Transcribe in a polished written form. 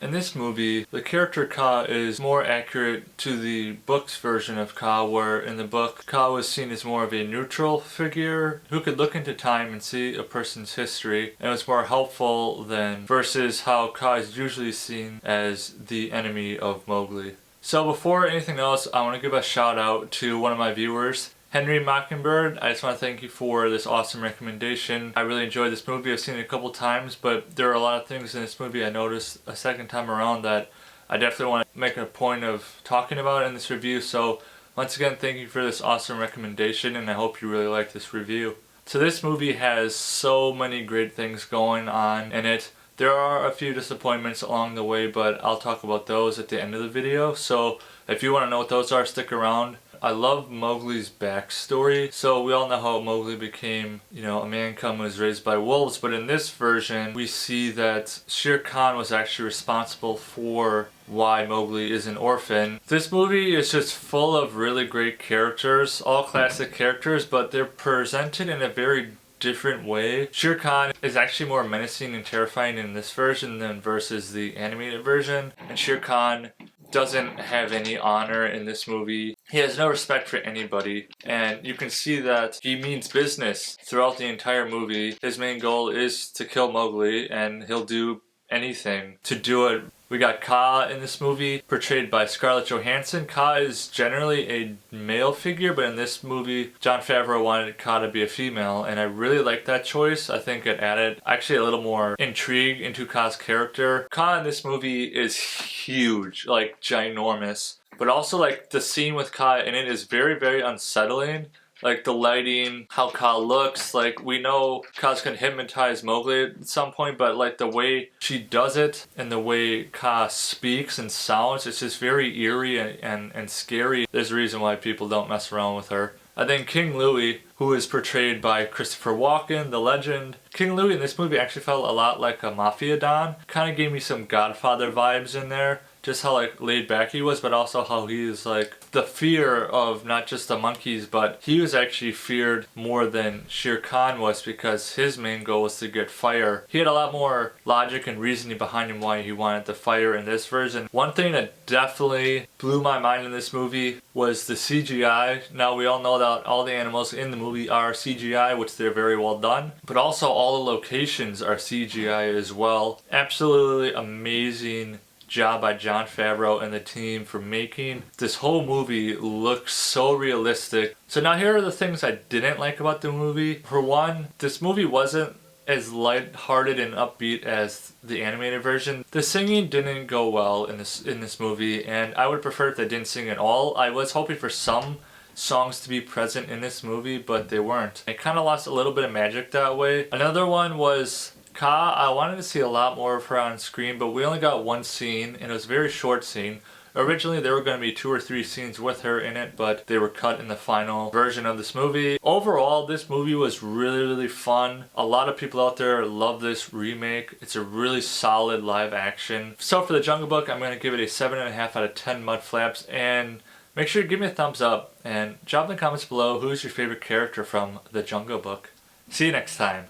In this movie, the character Ka is more accurate to the book's version of Ka, where in the book, Ka was seen as more of a neutral figure who could look into time and see a person's history, and was more helpful than versus how Ka is usually seen as the enemy of Mowgli. So before anything else, I want to give a shout out to one of my viewers, Henry Mockingbird. I just want to thank you for this awesome recommendation. I really enjoyed this movie. I've seen it a couple times, but there are a lot of things in this movie I noticed a second time around that I definitely want to make a point of talking about in this review. So once again, thank you for this awesome recommendation, and I hope you really like this review. So this movie has so many great things going on in it. There are a few disappointments along the way, but I'll talk about those at the end of the video. So if you want to know what those are, stick around. I love Mowgli's backstory. So we all know how Mowgli became, a man cub who was raised by wolves, but in this version we see that Shere Khan was actually responsible for why Mowgli is an orphan. This movie is just full of really great characters, all classic characters, but they're presented in a very different way. Shere Khan is actually more menacing and terrifying in this version than versus the animated version, and Shere Khan doesn't have any honor in this movie. He has no respect for anybody, and you can see that he means business throughout the entire movie. His main goal is to kill Mowgli, and he'll do anything to do it. We got Ka in this movie, portrayed by Scarlett Johansson. Ka is generally a male figure, but in this movie, Jon Favreau wanted Ka to be a female, and I really like that choice. I think it added actually a little more intrigue into Ka's character. Ka in this movie is huge, like ginormous, but also like the scene with Ka in it is very, very unsettling. Like the lighting, how Ka looks, like we know Ka's gonna hypnotize Mowgli at some point, but like the way she does it and the way Ka speaks and sounds, it's just very eerie and scary. There's a reason why people don't mess around with her. I think King Louie, who is portrayed by Christopher Walken, the legend. King Louie in this movie actually felt a lot like a mafia don. Kind of gave me some Godfather vibes in there. Just how like laid back he was, but also how he is like the fear of not just the monkeys, but he was actually feared more than Shere Khan was because his main goal was to get fire. He had a lot more logic and reasoning behind him why he wanted the fire in this version. One thing that definitely blew my mind in this movie was the CGI. Now we all know that all the animals in the movie are CGI, which they're very well done, but also all the locations are CGI as well. Absolutely amazing job by Jon Favreau and the team for making this whole movie look so realistic. So now here are the things I didn't like about the movie. For one, this movie wasn't as light-hearted and upbeat as the animated version. The singing didn't go well in this movie, and I would prefer if they didn't sing at all. I was hoping for some songs to be present in this movie, but they weren't. It kind of lost a little bit of magic that way. Another one was Ka. I wanted to see a lot more of her on screen, but we only got one scene, and it was a very short scene. Originally there were going to be 2 or 3 scenes with her in it, but they were cut in the final version of this movie. Overall, this movie was really, really fun. A lot of people out there love this remake. It's a really solid live action. So for The Jungle Book, I'm going to give it a 7.5 out of 10 Mudflaps, and make sure you give me a thumbs up, and drop in the comments below who's your favorite character from The Jungle Book. See you next time.